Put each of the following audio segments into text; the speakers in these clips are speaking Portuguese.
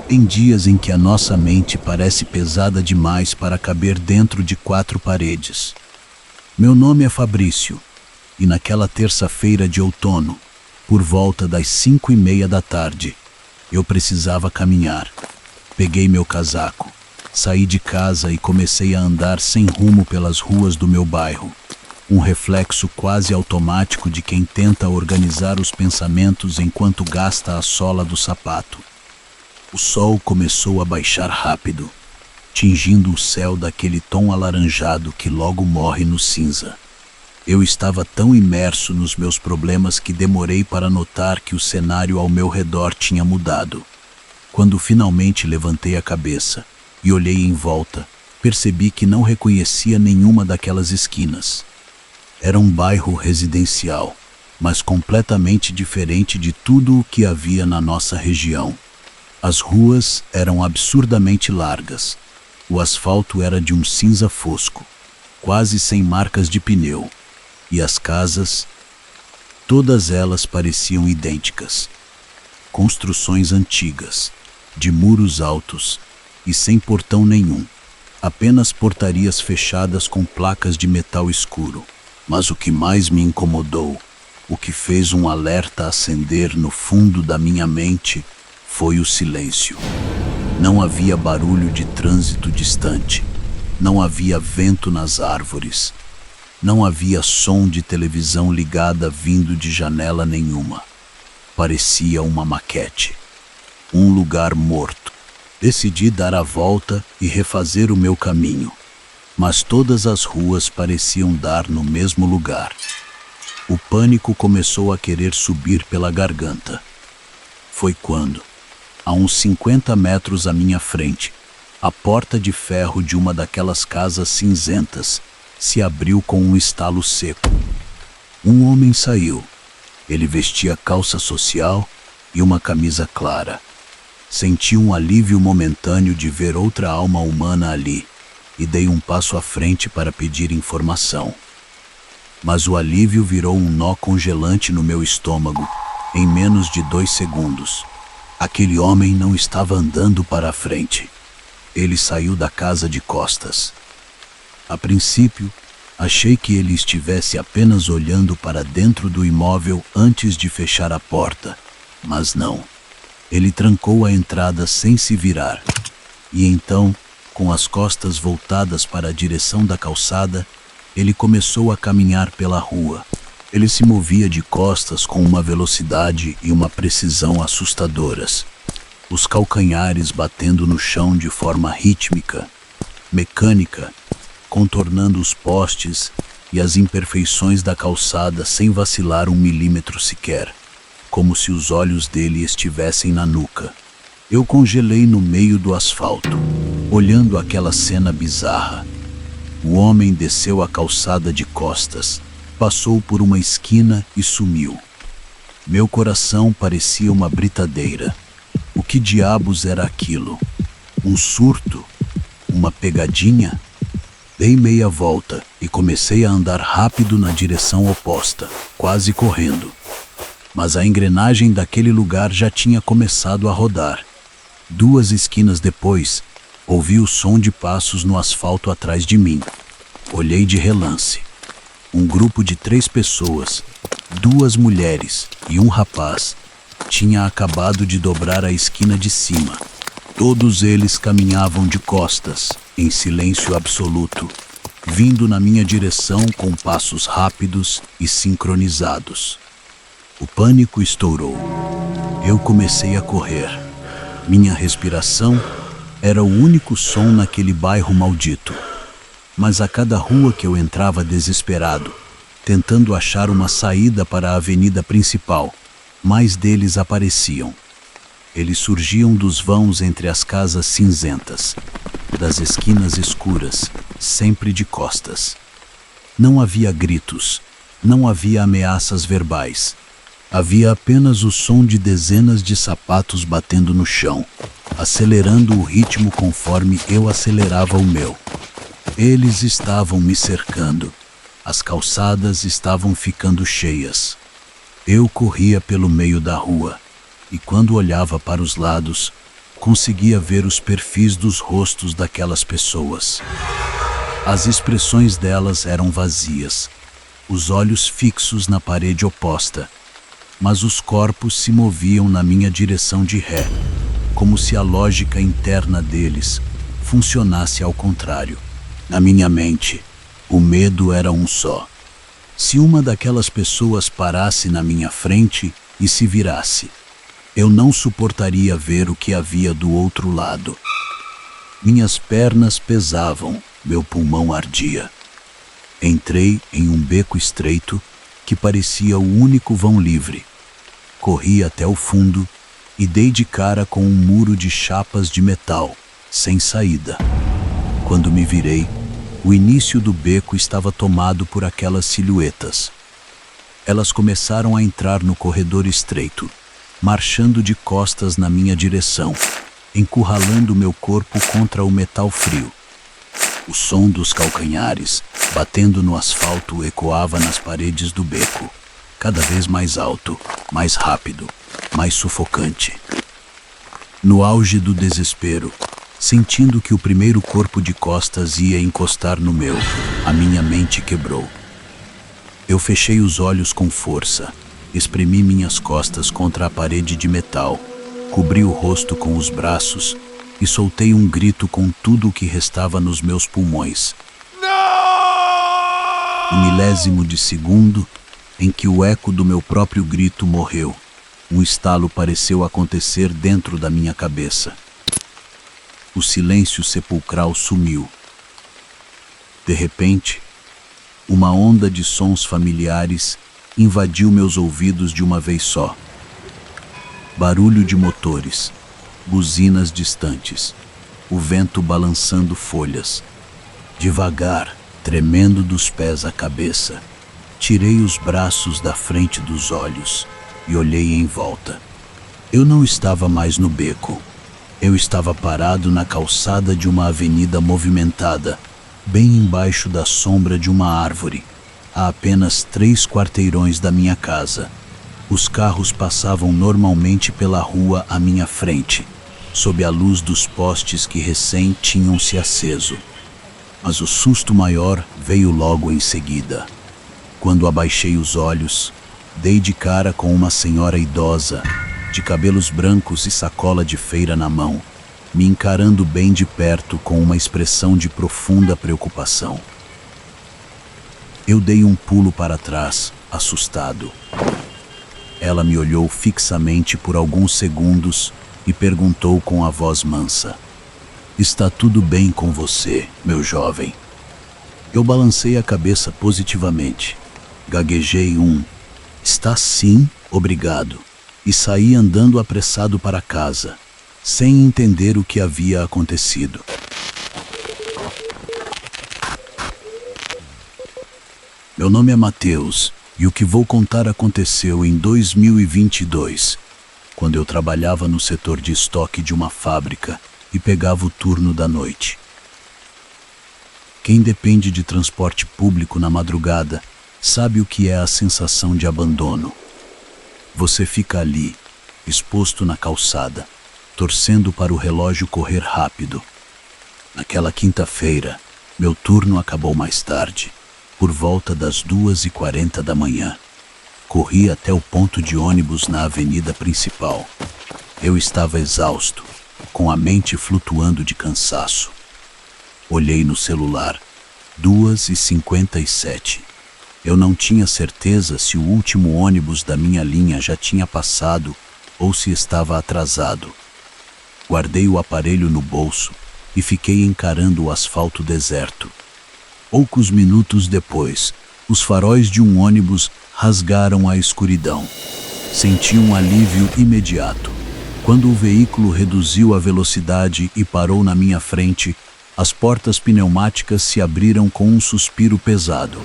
Em dias em que a nossa mente parece pesada demais para caber dentro de 4 paredes. Meu nome é Fabrício, e naquela terça-feira de outono, por volta das 5:30 da tarde, eu precisava caminhar. Peguei meu casaco, saí de casa e comecei a andar sem rumo pelas ruas do meu bairro. Um reflexo quase automático de quem tenta organizar os pensamentos enquanto gasta a sola do sapato. O sol começou a baixar rápido, tingindo o céu daquele tom alaranjado que logo morre no cinza. Eu estava tão imerso nos meus problemas que demorei para notar que o cenário ao meu redor tinha mudado. Quando finalmente levantei a cabeça e olhei em volta, percebi que não reconhecia nenhuma daquelas esquinas. Era um bairro residencial, mas completamente diferente de tudo o que havia na nossa região. As ruas eram absurdamente largas. O asfalto era de um cinza fosco, quase sem marcas de pneu. E as casas, todas elas pareciam idênticas. Construções antigas, de muros altos e sem portão nenhum. Apenas portarias fechadas com placas de metal escuro. Mas o que mais me incomodou, o que fez um alerta acender no fundo da minha mente, foi o silêncio. Não havia barulho de trânsito distante. Não havia vento nas árvores. Não havia som de televisão ligada vindo de janela nenhuma. Parecia uma maquete. Um lugar morto. Decidi dar a volta e refazer o meu caminho. Mas todas as ruas pareciam dar no mesmo lugar. O pânico começou a querer subir pela garganta. Foi quando, a uns 50 metros à minha frente, a porta de ferro de uma daquelas casas cinzentas se abriu com um estalo seco. Um homem saiu. Ele vestia calça social e uma camisa clara. Senti um alívio momentâneo de ver outra alma humana ali e dei um passo à frente para pedir informação. Mas o alívio virou um nó congelante no meu estômago em menos de 2 segundos. Aquele homem não estava andando para a frente. Ele saiu da casa de costas. A princípio, achei que ele estivesse apenas olhando para dentro do imóvel antes de fechar a porta, mas não. Ele trancou a entrada sem se virar. E então, com as costas voltadas para a direção da calçada, ele começou a caminhar pela rua. Ele se movia de costas com uma velocidade e uma precisão assustadoras. Os calcanhares batendo no chão de forma rítmica, mecânica, contornando os postes e as imperfeições da calçada sem vacilar 1 milímetro sequer, como se os olhos dele estivessem na nuca. Eu congelei no meio do asfalto, olhando aquela cena bizarra. O homem desceu a calçada de costas, passou por uma esquina e sumiu. Meu coração parecia uma britadeira. O que diabos era aquilo? Um surto? Uma pegadinha? Dei meia volta e comecei a andar rápido na direção oposta, quase correndo. Mas a engrenagem daquele lugar já tinha começado a rodar. 2 esquinas depois, ouvi o som de passos no asfalto atrás de mim. Olhei de relance. Um grupo de 3 pessoas, 2 mulheres e um rapaz, tinha acabado de dobrar a esquina de cima. Todos eles caminhavam de costas, em silêncio absoluto, vindo na minha direção com passos rápidos e sincronizados. O pânico estourou. Eu comecei a correr. Minha respiração era o único som naquele bairro maldito. Mas a cada rua que eu entrava desesperado, tentando achar uma saída para a avenida principal, mais deles apareciam. Eles surgiam dos vãos entre as casas cinzentas, das esquinas escuras, sempre de costas. Não havia gritos, não havia ameaças verbais. Havia apenas o som de dezenas de sapatos batendo no chão, acelerando o ritmo conforme eu acelerava o meu. Eles estavam me cercando. As calçadas estavam ficando cheias. Eu corria pelo meio da rua, e quando olhava para os lados, conseguia ver os perfis dos rostos daquelas pessoas. As expressões delas eram vazias, os olhos fixos na parede oposta, mas os corpos se moviam na minha direção de ré, como se a lógica interna deles funcionasse ao contrário. Na minha mente, o medo era um só. Se uma daquelas pessoas parasse na minha frente e se virasse, eu não suportaria ver o que havia do outro lado. Minhas pernas pesavam, meu pulmão ardia. Entrei em um beco estreito que parecia o único vão livre. Corri até o fundo e dei de cara com um muro de chapas de metal, sem saída. Quando me virei, o início do beco estava tomado por aquelas silhuetas. Elas começaram a entrar no corredor estreito, marchando de costas na minha direção, encurralando meu corpo contra o metal frio. O som dos calcanhares, batendo no asfalto, ecoava nas paredes do beco, cada vez mais alto, mais rápido, mais sufocante. No auge do desespero, sentindo que o primeiro corpo de costas ia encostar no meu, a minha mente quebrou. Eu fechei os olhos com força, espremi minhas costas contra a parede de metal, cobri o rosto com os braços e soltei um grito com tudo o que restava nos meus pulmões. No milésimo de segundo em que o eco do meu próprio grito morreu, um estalo pareceu acontecer dentro da minha cabeça. O silêncio sepulcral sumiu. De repente, uma onda de sons familiares invadiu meus ouvidos de uma vez só. Barulho de motores, buzinas distantes, o vento balançando folhas. Devagar, tremendo dos pés à cabeça, tirei os braços da frente dos olhos e olhei em volta. Eu não estava mais no beco. Eu estava parado na calçada de uma avenida movimentada, bem embaixo da sombra de uma árvore, a apenas 3 quarteirões da minha casa. Os carros passavam normalmente pela rua à minha frente, sob a luz dos postes que recém tinham se aceso. Mas o susto maior veio logo em seguida. Quando abaixei os olhos, dei de cara com uma senhora idosa, de cabelos brancos e sacola de feira na mão, me encarando bem de perto com uma expressão de profunda preocupação. Eu dei um pulo para trás, assustado. Ela me olhou fixamente por alguns segundos e perguntou com a voz mansa: "Está tudo bem com você, meu jovem?" Eu balancei a cabeça positivamente. Gaguejei "Está sim, obrigado", e saí andando apressado para casa, sem entender o que havia acontecido. Meu nome é Matheus e o que vou contar aconteceu em 2022, quando eu trabalhava no setor de estoque de uma fábrica e pegava o turno da noite. Quem depende de transporte público na madrugada sabe o que é a sensação de abandono. Você fica ali, exposto na calçada, torcendo para o relógio correr rápido. Naquela quinta-feira, meu turno acabou mais tarde, por volta das 2h40 da manhã. Corri até o ponto de ônibus na avenida principal. Eu estava exausto, com a mente flutuando de cansaço. Olhei no celular, 2h57. Eu não tinha certeza se o último ônibus da minha linha já tinha passado ou se estava atrasado. Guardei o aparelho no bolso e fiquei encarando o asfalto deserto. Poucos minutos depois, os faróis de um ônibus rasgaram a escuridão. Senti um alívio imediato. Quando o veículo reduziu a velocidade e parou na minha frente, as portas pneumáticas se abriram com um suspiro pesado.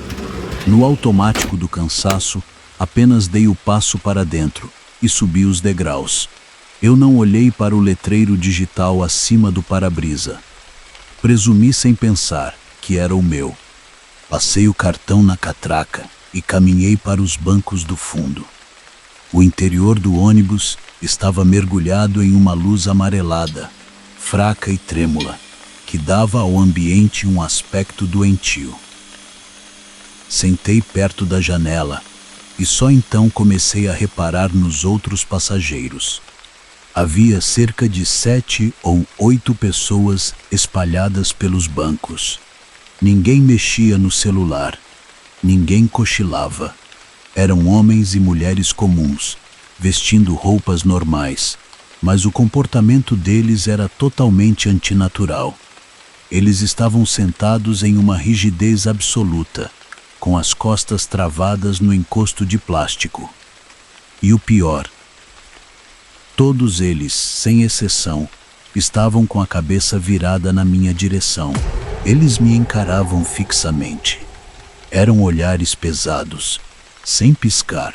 No automático do cansaço, apenas dei o passo para dentro e subi os degraus. Eu não olhei para o letreiro digital acima do para-brisa. Presumi sem pensar que era o meu. Passei o cartão na catraca e caminhei para os bancos do fundo. O interior do ônibus estava mergulhado em uma luz amarelada, fraca e trêmula, que dava ao ambiente um aspecto doentio. Sentei perto da janela e só então comecei a reparar nos outros passageiros. Havia cerca de 7 ou 8 pessoas espalhadas pelos bancos. Ninguém mexia no celular, ninguém cochilava. Eram homens e mulheres comuns, vestindo roupas normais, mas o comportamento deles era totalmente antinatural. Eles estavam sentados em uma rigidez absoluta, com as costas travadas no encosto de plástico. E o pior, todos eles, sem exceção, estavam com a cabeça virada na minha direção. Eles me encaravam fixamente. Eram olhares pesados, sem piscar,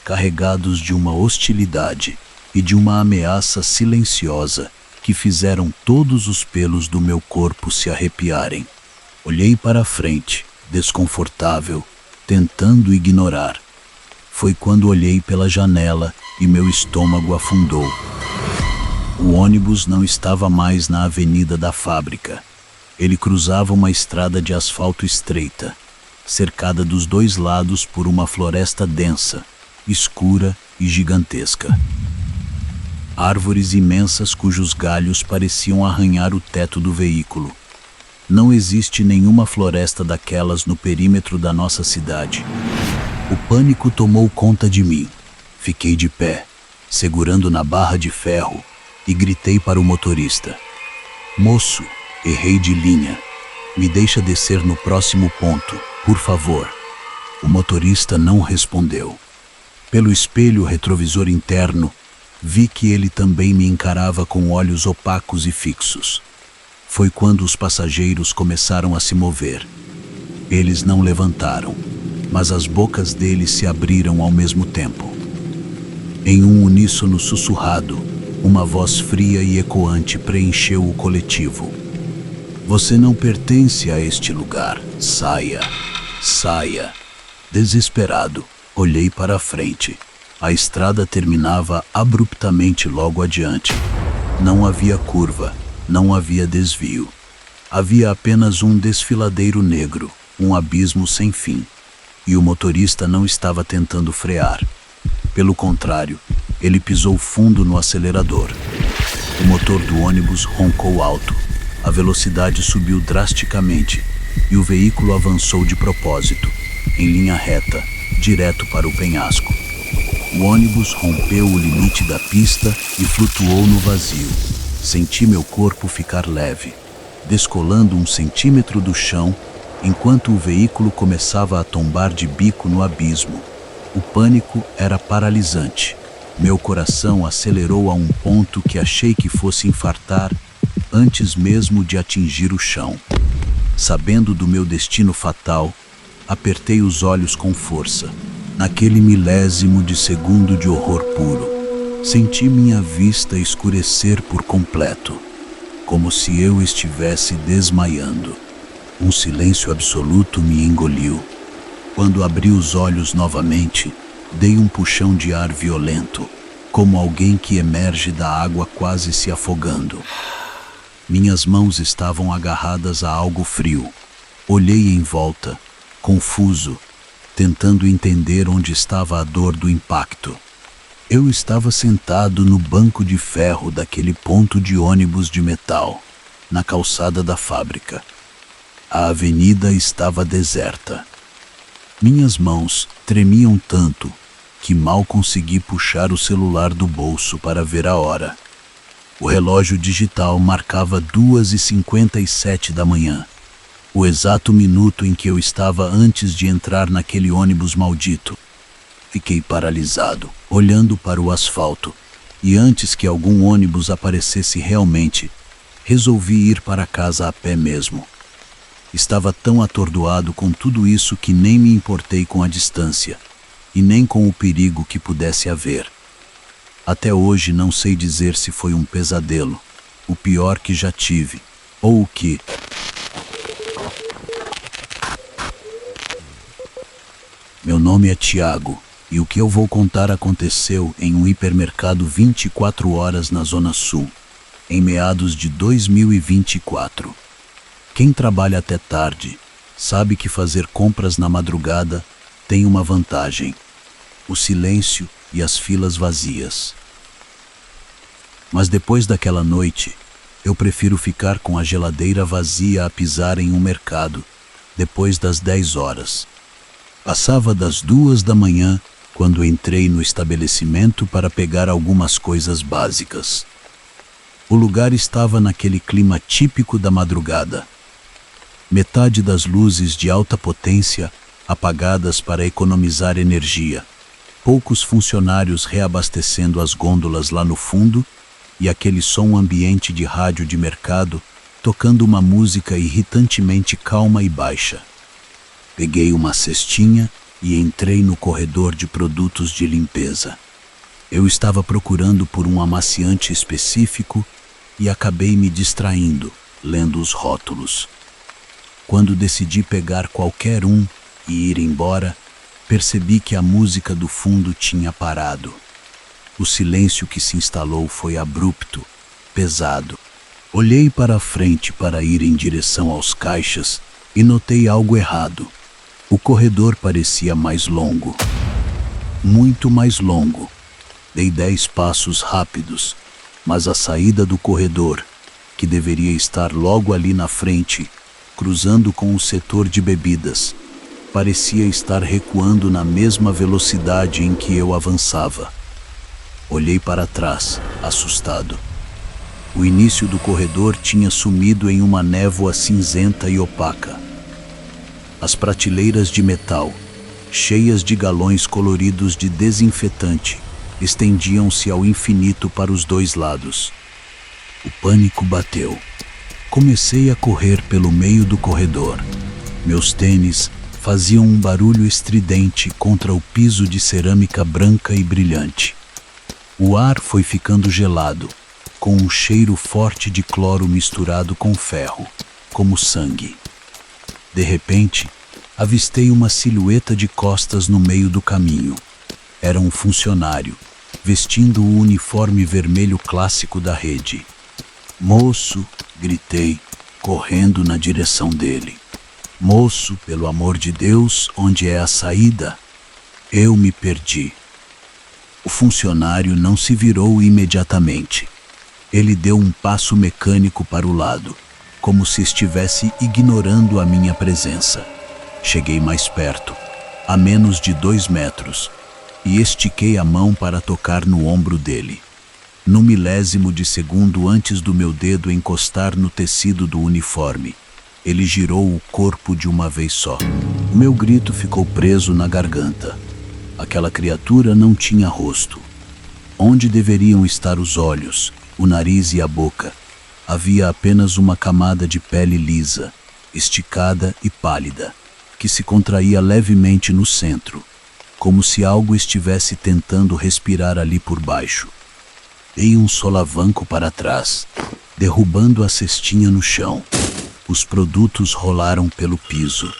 carregados de uma hostilidade e de uma ameaça silenciosa que fizeram todos os pelos do meu corpo se arrepiarem. Olhei para a frente, desconfortável, tentando ignorar. Foi quando olhei pela janela e meu estômago afundou. O ônibus não estava mais na avenida da fábrica. Ele cruzava uma estrada de asfalto estreita, cercada dos dois lados por uma floresta densa, escura e gigantesca. Árvores imensas cujos galhos pareciam arranhar o teto do veículo. Não existe nenhuma floresta daquelas no perímetro da nossa cidade. O pânico tomou conta de mim. Fiquei de pé, segurando na barra de ferro, e gritei para o motorista: "Moço, errei de linha. Me deixa descer no próximo ponto, por favor." O motorista não respondeu. Pelo espelho retrovisor interno, vi que ele também me encarava com olhos opacos e fixos. Foi quando os passageiros começaram a se mover. Eles não levantaram, mas as bocas deles se abriram ao mesmo tempo. Em um uníssono sussurrado, uma voz fria e ecoante preencheu o coletivo: "Você não pertence a este lugar. Saia, saia." Desesperado, olhei para a frente. A estrada terminava abruptamente logo adiante. Não havia curva, não havia desvio. Havia apenas um desfiladeiro negro, um abismo sem fim. E o motorista não estava tentando frear. Pelo contrário, ele pisou fundo no acelerador. O motor do ônibus roncou alto. A velocidade subiu drasticamente e o veículo avançou de propósito, em linha reta, direto para o penhasco. O ônibus rompeu o limite da pista e flutuou no vazio. Senti meu corpo ficar leve, descolando 1 centímetro do chão, enquanto o veículo começava a tombar de bico no abismo. O pânico era paralisante. Meu coração acelerou a um ponto que achei que fosse infartar antes mesmo de atingir o chão. Sabendo do meu destino fatal, apertei os olhos com força. Naquele milésimo de segundo de horror puro, senti minha vista escurecer por completo, como se eu estivesse desmaiando. Um silêncio absoluto me engoliu. Quando abri os olhos novamente, dei um puxão de ar violento, como alguém que emerge da água quase se afogando. Minhas mãos estavam agarradas a algo frio. Olhei em volta, confuso, tentando entender onde estava a dor do impacto. Eu estava sentado no banco de ferro daquele ponto de ônibus de metal, na calçada da fábrica. A avenida estava deserta. Minhas mãos tremiam tanto que mal consegui puxar o celular do bolso para ver a hora. O relógio digital marcava 2h57 da manhã. O exato minuto em que eu estava antes de entrar naquele ônibus maldito. Fiquei paralisado, olhando para o asfalto, e antes que algum ônibus aparecesse realmente, resolvi ir para casa a pé mesmo. Estava tão atordoado com tudo isso que nem me importei com a distância, e nem com o perigo que pudesse haver. Até hoje não sei dizer se foi um pesadelo, o pior que já tive, ou o que... Meu nome é Tiago, E o que eu vou contar aconteceu em um hipermercado 24 horas na Zona Sul, em meados de 2024. Quem trabalha até tarde sabe que fazer compras na madrugada tem uma vantagem: o silêncio e as filas vazias. Mas depois daquela noite, eu prefiro ficar com a geladeira vazia a pisar em um mercado depois das 10 horas. Passava das 2 da manhã quando entrei no estabelecimento para pegar algumas coisas básicas. O lugar estava naquele clima típico da madrugada. Metade das luzes de alta potência apagadas para economizar energia, poucos funcionários reabastecendo as gôndolas lá no fundo e aquele som ambiente de rádio de mercado tocando uma música irritantemente calma e baixa. Peguei uma cestinha e entrei no corredor de produtos de limpeza. Eu estava procurando por um amaciante específico e acabei me distraindo, lendo os rótulos. Quando decidi pegar qualquer um e ir embora, percebi que a música do fundo tinha parado. O silêncio que se instalou foi abrupto, pesado. Olhei para a frente para ir em direção aos caixas e notei algo errado. O corredor parecia mais longo. Muito mais longo. Dei 10 passos rápidos, mas a saída do corredor, que deveria estar logo ali na frente, cruzando com o setor de bebidas, parecia estar recuando na mesma velocidade em que eu avançava. Olhei para trás, assustado. O início do corredor tinha sumido em uma névoa cinzenta e opaca. As prateleiras de metal, cheias de galões coloridos de desinfetante, estendiam-se ao infinito para os dois lados. O pânico bateu. Comecei a correr pelo meio do corredor. Meus tênis faziam um barulho estridente contra o piso de cerâmica branca e brilhante. O ar foi ficando gelado, com um cheiro forte de cloro misturado com ferro, como sangue. De repente, avistei uma silhueta de costas no meio do caminho. Era um funcionário, vestindo o uniforme vermelho clássico da rede. "Moço!", gritei, correndo na direção dele. "Moço, pelo amor de Deus, onde é a saída?" Eu me perdi. O funcionário não se virou imediatamente. Ele deu um passo mecânico para o lado, como se estivesse ignorando a minha presença. Cheguei mais perto, a menos de 2 metros, e estiquei a mão para tocar no ombro dele. No milésimo de segundo antes do meu dedo encostar no tecido do uniforme, ele girou o corpo de uma vez só. O meu grito ficou preso na garganta. Aquela criatura não tinha rosto. Onde deveriam estar os olhos, o nariz e a boca, havia apenas uma camada de pele lisa, esticada e pálida, que se contraía levemente no centro, como se algo estivesse tentando respirar ali por baixo. Dei um solavanco para trás, derrubando a cestinha no chão. Os produtos rolaram pelo piso.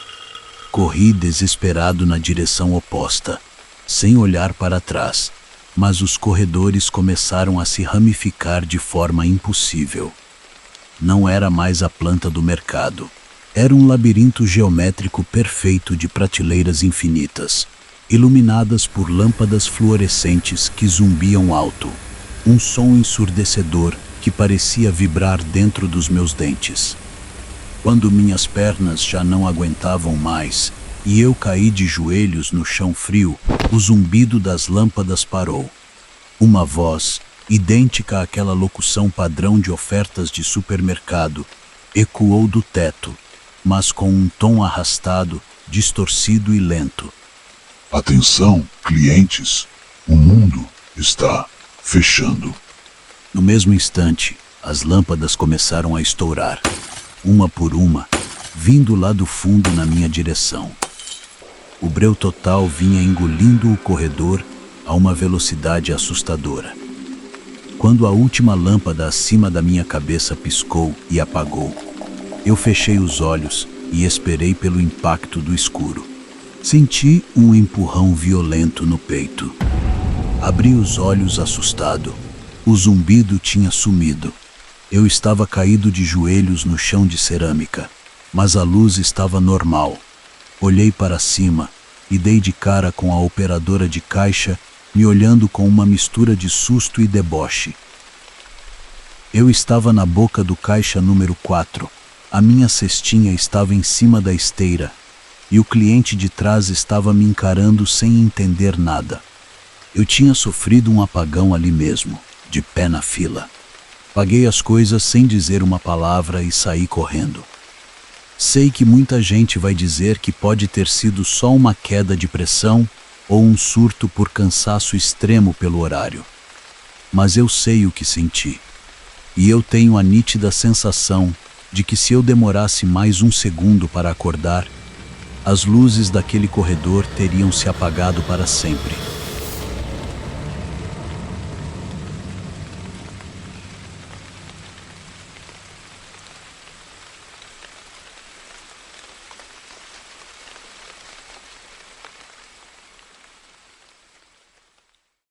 Corri desesperado na direção oposta, sem olhar para trás, mas os corredores começaram a se ramificar de forma impossível. Não era mais a planta do mercado. Era um labirinto geométrico perfeito de prateleiras infinitas, iluminadas por lâmpadas fluorescentes que zumbiam alto. Um som ensurdecedor que parecia vibrar dentro dos meus dentes. Quando minhas pernas já não aguentavam mais e eu caí de joelhos no chão frio, o zumbido das lâmpadas parou. Uma voz, idêntica àquela locução padrão de ofertas de supermercado, ecoou do teto, mas com um tom arrastado, distorcido e lento. "Atenção, clientes, o mundo está fechando." No mesmo instante, as lâmpadas começaram a estourar, uma por uma, vindo lá do fundo na minha direção. O breu total vinha engolindo o corredor a uma velocidade assustadora. Quando a última lâmpada acima da minha cabeça piscou e apagou, eu fechei os olhos e esperei pelo impacto do escuro. Senti um empurrão violento no peito. Abri os olhos assustado. O zumbido tinha sumido. Eu estava caído de joelhos no chão de cerâmica, mas a luz estava normal. Olhei para cima e dei de cara com a operadora de caixa, me olhando com uma mistura de susto e deboche. Eu estava na boca do caixa número 4. A minha cestinha estava em cima da esteira e o cliente de trás estava me encarando sem entender nada. Eu tinha sofrido um apagão ali mesmo, de pé na fila. Paguei as coisas sem dizer uma palavra e saí correndo. Sei que muita gente vai dizer que pode ter sido só uma queda de pressão ou um surto por cansaço extremo pelo horário. Mas eu sei o que senti. E eu tenho a nítida sensação de que se eu demorasse mais um segundo para acordar, as luzes daquele corredor teriam se apagado para sempre.